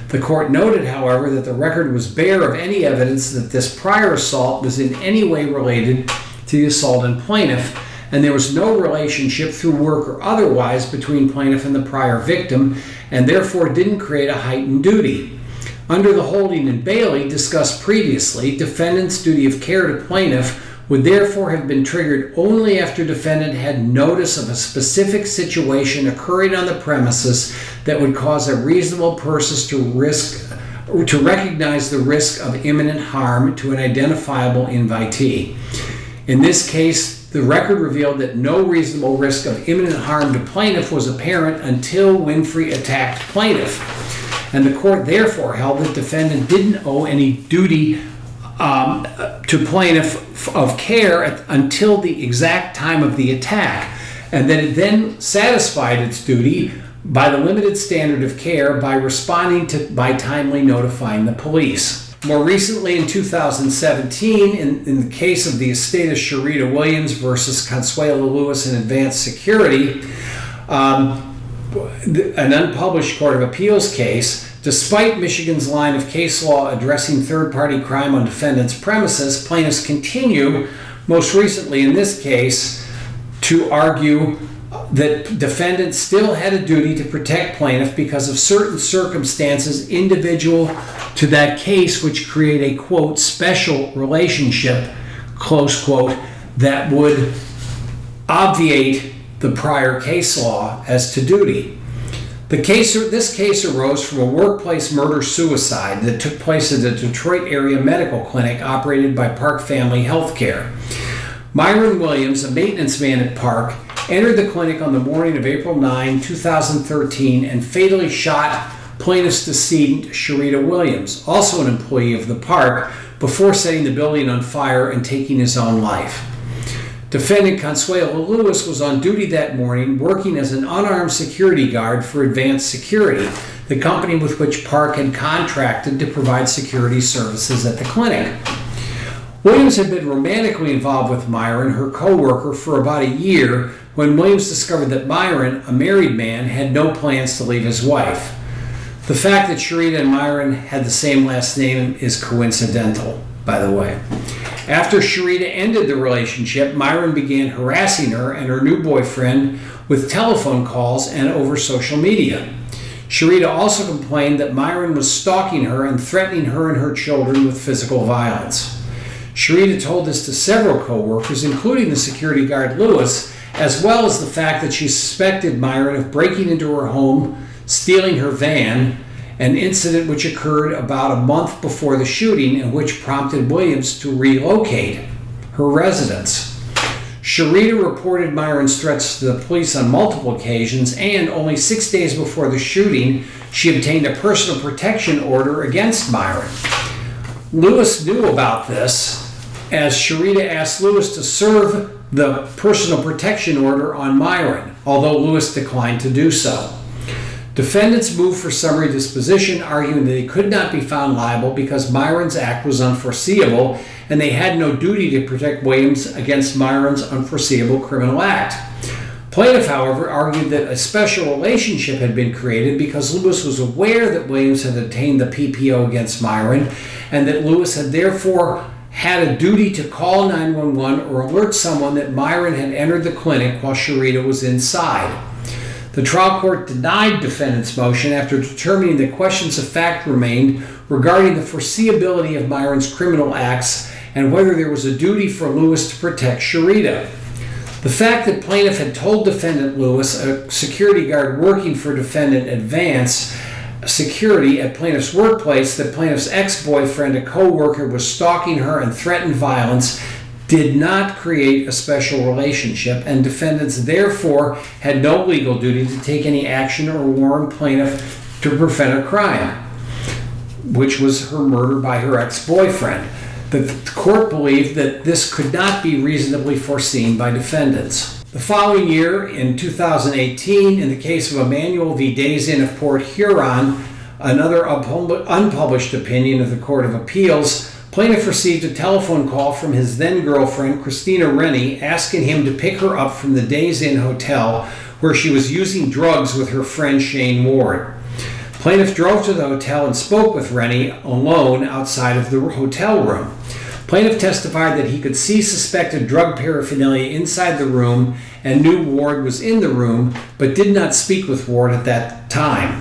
The court noted, however, that the record was bare of any evidence that this prior assault was in any way related to the assaulted plaintiff, and there was no relationship through work or otherwise between plaintiff and the prior victim, and therefore didn't create a heightened duty. Under the holding in Bailey discussed previously, defendant's duty of care to plaintiff would therefore have been triggered only after defendant had notice of a specific situation occurring on the premises that would cause a reasonable person to recognize the risk of imminent harm to an identifiable invitee. In this case, the record revealed that no reasonable risk of imminent harm to plaintiff was apparent until Winfrey attacked plaintiff. And the court therefore held that defendant didn't owe any duty to plaintiff of care until the exact time of the attack, and that it then satisfied its duty by the limited standard of care by responding by timely notifying the police. More recently, in 2017, in the case of the estate of Sharita Williams versus Consuelo Lewis in Advanced Security, an unpublished Court of Appeals case, despite Michigan's line of case law addressing third-party crime on defendant's premises, plaintiffs continue, most recently in this case, to argue that defendant still had a duty to protect plaintiff because of certain circumstances individual to that case which create a, quote, special relationship, close quote, that would obviate the prior case law as to duty. This case arose from a workplace murder-suicide that took place at the Detroit area medical clinic operated by Park Family Healthcare. Myron Williams, a maintenance man at Park, entered the clinic on the morning of April 9, 2013, and fatally shot plaintiff's decedent, Sharita Williams, also an employee of the park, before setting the building on fire and taking his own life. Defendant Consuelo Lewis was on duty that morning working as an unarmed security guard for Advanced Security, the company with which Park had contracted to provide security services at the clinic. Williams had been romantically involved with Myron, her co-worker, for about a year when Williams discovered that Myron, a married man, had no plans to leave his wife. The fact that Sharita and Myron had the same last name is coincidental, by the way. After Sharita ended the relationship, Myron began harassing her and her new boyfriend with telephone calls and over social media. Sharita also complained that Myron was stalking her and threatening her and her children with physical violence. Sharita told this to several co-workers, including the security guard Lewis, as well as the fact that she suspected Myron of breaking into her home, stealing her van, an incident which occurred about a month before the shooting and which prompted Williams to relocate her residence. Sharita reported Myron's threats to the police on multiple occasions, and only 6 days before the shooting, she obtained a personal protection order against Myron. Lewis knew about this, as Sharita asked Lewis to serve the personal protection order on Myron, although Lewis declined to do so. Defendants moved for summary disposition, arguing that they could not be found liable because Myron's act was unforeseeable and they had no duty to protect Williams against Myron's unforeseeable criminal act. Plaintiff, however, argued that a special relationship had been created because Lewis was aware that Williams had obtained the PPO against Myron and that Lewis had therefore had a duty to call 911 or alert someone that Myron had entered the clinic while Sharita was inside. The trial court denied defendant's motion after determining that questions of fact remained regarding the foreseeability of Myron's criminal acts and whether there was a duty for Lewis to protect Sharita. The fact that plaintiff had told defendant Lewis, a security guard working for defendant Advanced Security at plaintiff's workplace, that plaintiff's ex-boyfriend, a co-worker, was stalking her and threatened violence did not create a special relationship, and defendants therefore had no legal duty to take any action or warn plaintiff to prevent a crime, which was her murder by her ex-boyfriend. The court believed that this could not be reasonably foreseen by defendants. The following year, in 2018, in the case of Emmanuel v. Dazin of Port Huron, another unpublished opinion of the Court of Appeals, Plaintiff received a telephone call from his then-girlfriend, Christina Rennie, asking him to pick her up from the Days Inn Hotel, where she was using drugs with her friend Shane Ward. Plaintiff drove to the hotel and spoke with Rennie alone outside of the hotel room. Plaintiff testified that he could see suspected drug paraphernalia inside the room and knew Ward was in the room, but did not speak with Ward at that time.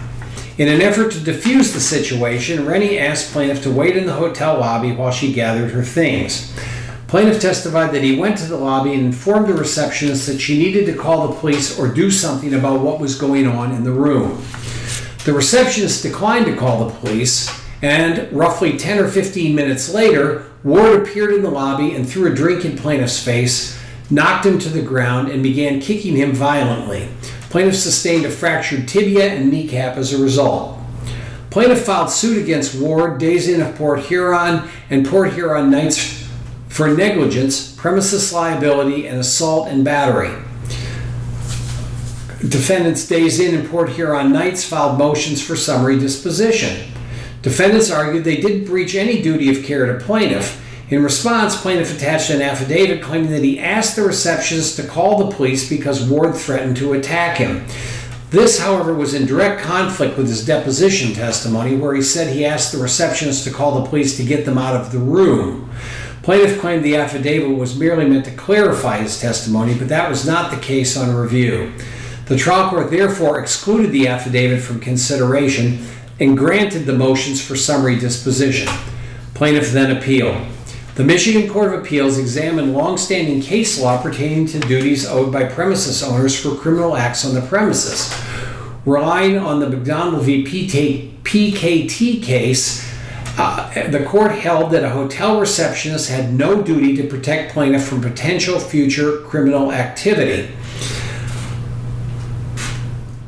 In an effort to defuse the situation, Rennie asked plaintiff to wait in the hotel lobby while she gathered her things. Plaintiff testified that he went to the lobby and informed the receptionist that she needed to call the police or do something about what was going on in the room. The receptionist declined to call the police, and roughly 10 or 15 minutes later, Ward appeared in the lobby and threw a drink in plaintiff's face, knocked him to the ground, and began kicking him violently. Plaintiff sustained a fractured tibia and kneecap as a result. Plaintiff filed suit against Ward, Days Inn of Port Huron, and Port Huron Knights for negligence, premises liability, and assault and battery. Defendants Days Inn and Port Huron Knights filed motions for summary disposition. Defendants argued they didn't breach any duty of care to plaintiff. In response, plaintiff attached an affidavit claiming that he asked the receptionist to call the police because Ward threatened to attack him. This, however, was in direct conflict with his deposition testimony, where he said he asked the receptionist to call the police to get them out of the room. Plaintiff claimed the affidavit was merely meant to clarify his testimony, but that was not the case on review. The trial court therefore excluded the affidavit from consideration and granted the motions for summary disposition. Plaintiff then appealed. The Michigan Court of Appeals examined long-standing case law pertaining to duties owed by premises owners for criminal acts on the premises. Relying on the McDonald v. PKT case, the court held that a hotel receptionist had no duty to protect plaintiff from potential future criminal activity.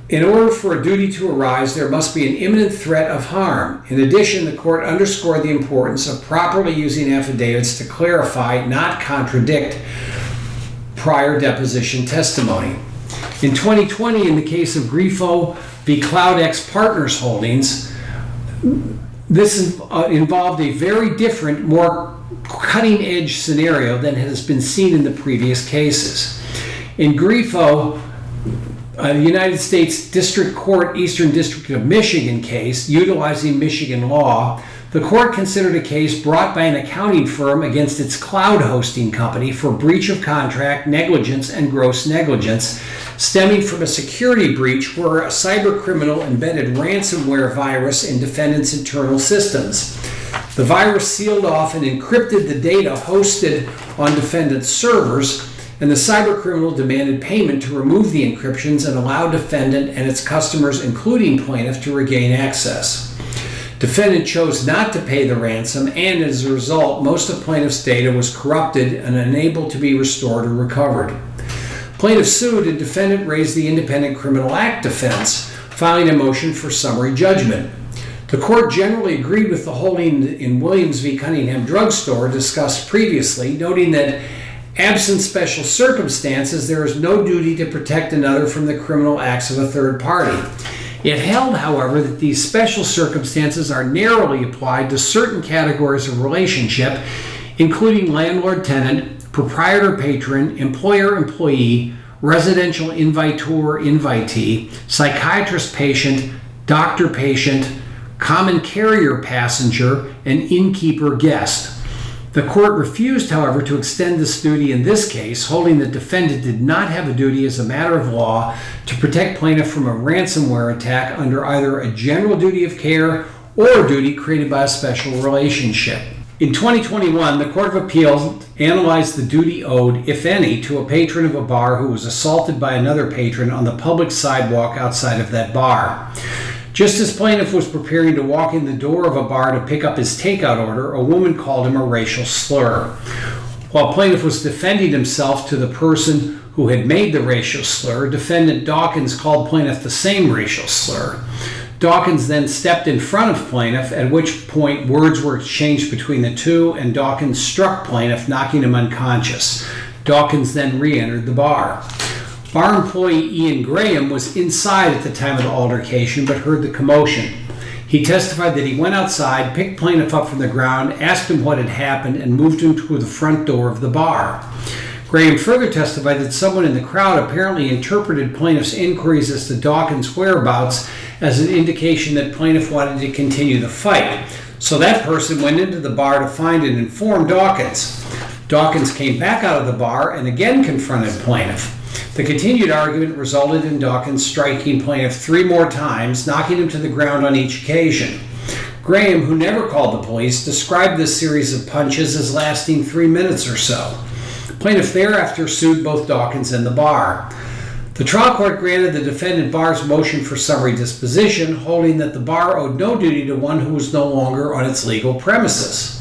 In order for a duty to arise, there must be an imminent threat of harm. In addition, the court underscored the importance of properly using affidavits to clarify, not contradict, prior deposition testimony. In 2020, in the case of Grifo v. CloudX Partners Holdings, this involved a very different, more cutting-edge scenario than has been seen in the previous cases. In Grifo, the United States District Court, Eastern District of Michigan case, utilizing Michigan law, the court considered a case brought by an accounting firm against its cloud hosting company for breach of contract, negligence, and gross negligence, stemming from a security breach where a cyber criminal embedded ransomware virus in defendants' internal systems. The virus sealed off and encrypted the data hosted on defendants' servers, and the cybercriminal demanded payment to remove the encryptions and allow defendant and its customers, including plaintiff, to regain access. Defendant chose not to pay the ransom, and as a result, most of plaintiff's data was corrupted and unable to be restored or recovered. Plaintiff sued, and defendant raised the Independent Criminal Act defense, filing a motion for summary judgment. The court generally agreed with the holding in Williams v. Cunningham Drugstore discussed previously, noting that absent special circumstances, there is no duty to protect another from the criminal acts of a third party. It held, however, that these special circumstances are narrowly applied to certain categories of relationship, including landlord-tenant, proprietor-patron, employer-employee, residential invitor-invitee, psychiatrist-patient, doctor-patient, common carrier-passenger, and innkeeper-guest. The court refused, however, to extend this duty in this case, holding that defendant did not have a duty as a matter of law to protect plaintiff from a ransomware attack under either a general duty of care or a duty created by a special relationship. In 2021, the Court of Appeals analyzed the duty owed, if any, to a patron of a bar who was assaulted by another patron on the public sidewalk outside of that bar. Just as plaintiff was preparing to walk in the door of a bar to pick up his takeout order, a woman called him a racial slur. While plaintiff was defending himself to the person who had made the racial slur, defendant Dawkins called plaintiff the same racial slur. Dawkins then stepped in front of plaintiff, at which point words were exchanged between the two, and Dawkins struck plaintiff, knocking him unconscious. Dawkins then re-entered the bar. Bar employee Ian Graham was inside at the time of the altercation but heard the commotion. He testified that he went outside, picked plaintiff up from the ground, asked him what had happened, and moved him to the front door of the bar. Graham further testified that someone in the crowd apparently interpreted plaintiff's inquiries as to Dawkins' whereabouts as an indication that plaintiff wanted to continue the fight. So that person went into the bar to find and inform Dawkins. Dawkins came back out of the bar and again confronted plaintiff. The continued argument resulted in Dawkins striking plaintiff 3 more times, knocking him to the ground on each occasion. Graham, who never called the police, described this series of punches as lasting 3 minutes or so. Plaintiff thereafter sued both Dawkins and the bar. The trial court granted the defendant bar's motion for summary disposition, holding that the bar owed no duty to one who was no longer on its legal premises.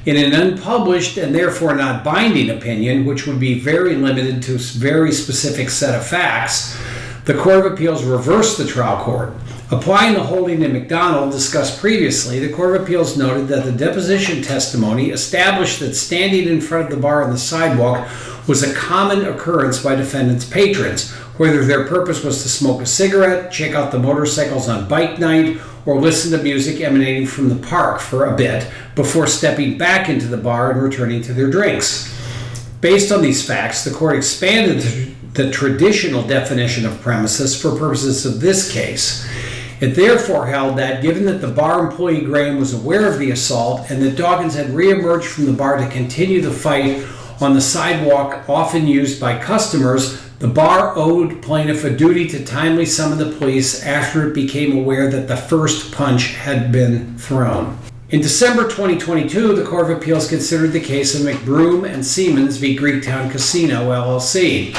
In an unpublished and therefore not binding opinion, which would be very limited to a very specific set of facts, the Court of Appeals reversed the trial court. Applying the holding in McDonald discussed previously, the Court of Appeals noted that the deposition testimony established that standing in front of the bar on the sidewalk was a common occurrence by defendants' patrons, whether their purpose was to smoke a cigarette, check out the motorcycles on bike night, or listen to music emanating from the park for a bit before stepping back into the bar and returning to their drinks. Based on these facts, the court expanded the traditional definition of premises for purposes of this case. It therefore held that, given that the bar employee Graham was aware of the assault and that Dawkins had reemerged from the bar to continue the fight on the sidewalk often used by customers, the bar owed plaintiff a duty to timely summon the police after it became aware that the first punch had been thrown. In December 2022, the Court of Appeals considered the case of McBroom and Siemens v. Greektown Casino, LLC.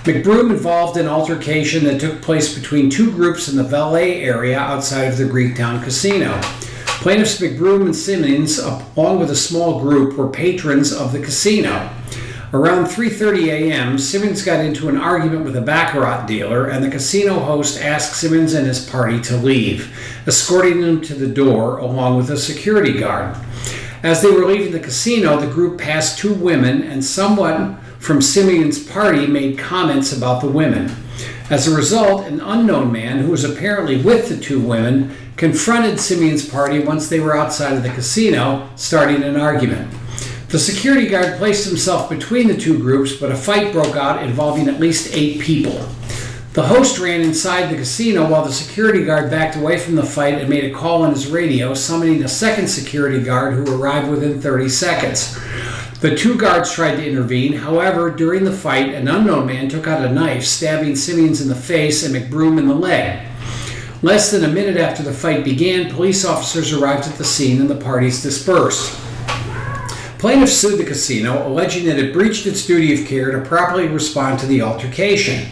McBroom involved an altercation that took place between 2 groups in the valet area outside of the Greektown Casino. Plaintiffs McBroom and Siemens, along with a small group, were patrons of the casino. Around 3:30 a.m., Simmons got into an argument with a baccarat dealer, and the casino host asked Simmons and his party to leave, escorting them to the door along with a security guard. As they were leaving the casino, the group passed 2 women, and someone from Simmons' party made comments about the women. As a result, an unknown man, who was apparently with the 2 women, confronted Simmons' party once they were outside of the casino, starting an argument. The security guard placed himself between the 2 groups, but a fight broke out involving at least 8 people. The host ran inside the casino while the security guard backed away from the fight and made a call on his radio, summoning a second security guard who arrived within 30 seconds. The 2 guards tried to intervene. However, during the fight, an unknown man took out a knife, stabbing Simmons in the face and McBroom in the leg. Less than a minute after the fight began, police officers arrived at the scene and the parties dispersed. Plaintiffs sued the casino, alleging that it breached its duty of care to properly respond to the altercation.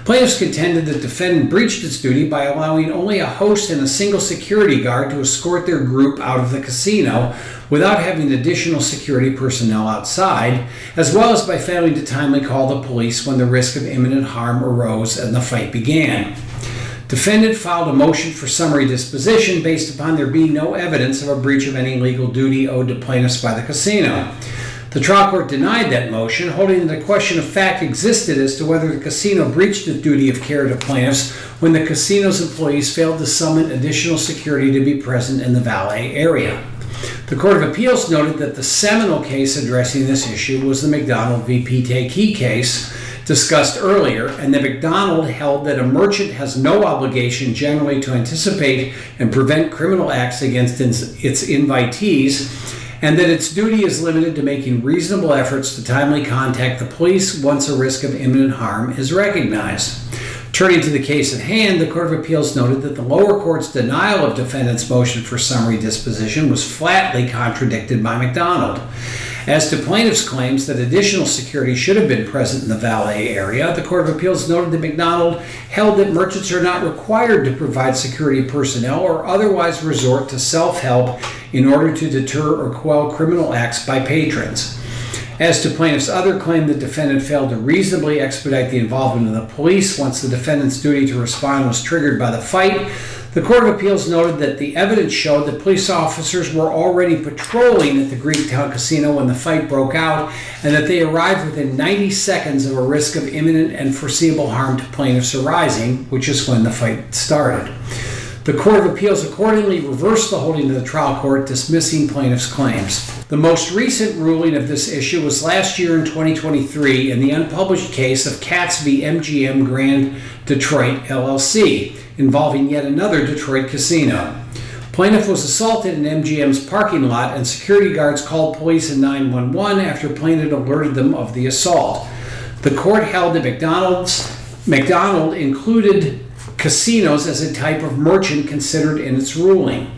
Plaintiffs contended that the defendant breached its duty by allowing only a host and a single security guard to escort their group out of the casino without having additional security personnel outside, as well as by failing to timely call the police when the risk of imminent harm arose and the fight began. Defendant filed a motion for summary disposition based upon there being no evidence of a breach of any legal duty owed to plaintiffs by the casino. The trial court denied that motion, holding that a question of fact existed as to whether the casino breached its duty of care to plaintiffs when the casino's employees failed to summon additional security to be present in the valet area. The Court of Appeals noted that the seminal case addressing this issue was the McDonald v. P. Key case discussed earlier, and that McDonald held that a merchant has no obligation generally to anticipate and prevent criminal acts against its invitees, and that its duty is limited to making reasonable efforts to timely contact the police once a risk of imminent harm is recognized. Turning to the case at hand, the Court of Appeals noted that the lower court's denial of defendant's motion for summary disposition was flatly contradicted by McDonald. As to plaintiffs' claims that additional security should have been present in the valet area, the Court of Appeals noted that McDonald held that merchants are not required to provide security personnel or otherwise resort to self-help in order to deter or quell criminal acts by patrons. As to plaintiff's other claim, the defendant failed to reasonably expedite the involvement of the police once the defendant's duty to respond was triggered by the fight, the Court of Appeals noted that the evidence showed that police officers were already patrolling at the Greektown Casino when the fight broke out, and that they arrived within 90 seconds of a risk of imminent and foreseeable harm to plaintiffs arising, which is when the fight started. The Court of Appeals accordingly reversed the holding of the trial court, dismissing plaintiff's claims. The most recent ruling of this issue was last year in 2023 in the unpublished case of Katz v. MGM Grand Detroit LLC, involving yet another Detroit casino. Plaintiff was assaulted in MGM's parking lot, and security guards called police and 911 after plaintiff alerted them of the assault. The court held that McDonald included casinos as a type of merchant considered in its ruling.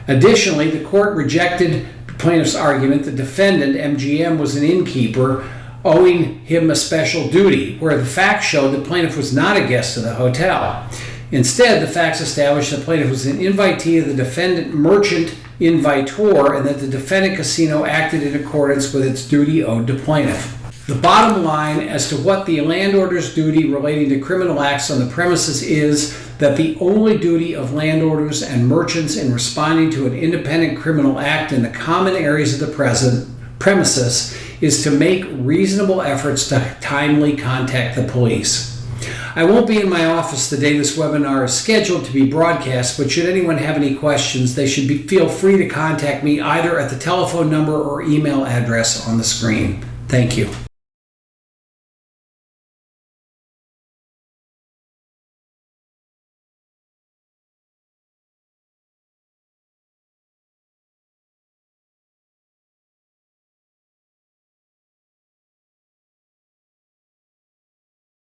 Additionally, the court rejected the plaintiff's argument that defendant, MGM, was an innkeeper, owing him a special duty, where the facts showed the plaintiff was not a guest of the hotel. Instead, the facts established the plaintiff was an invitee of the defendant merchant invitor, and that the defendant casino acted in accordance with its duty owed to plaintiff. The bottom line as to what the landowner's duty relating to criminal acts on the premises is that the only duty of landowners and merchants in responding to an independent criminal act in the common areas of the premises is to make reasonable efforts to timely contact the police. I won't be in my office the day this webinar is scheduled to be broadcast, but should anyone have any questions, they should feel free to contact me either at the telephone number or email address on the screen. Thank you.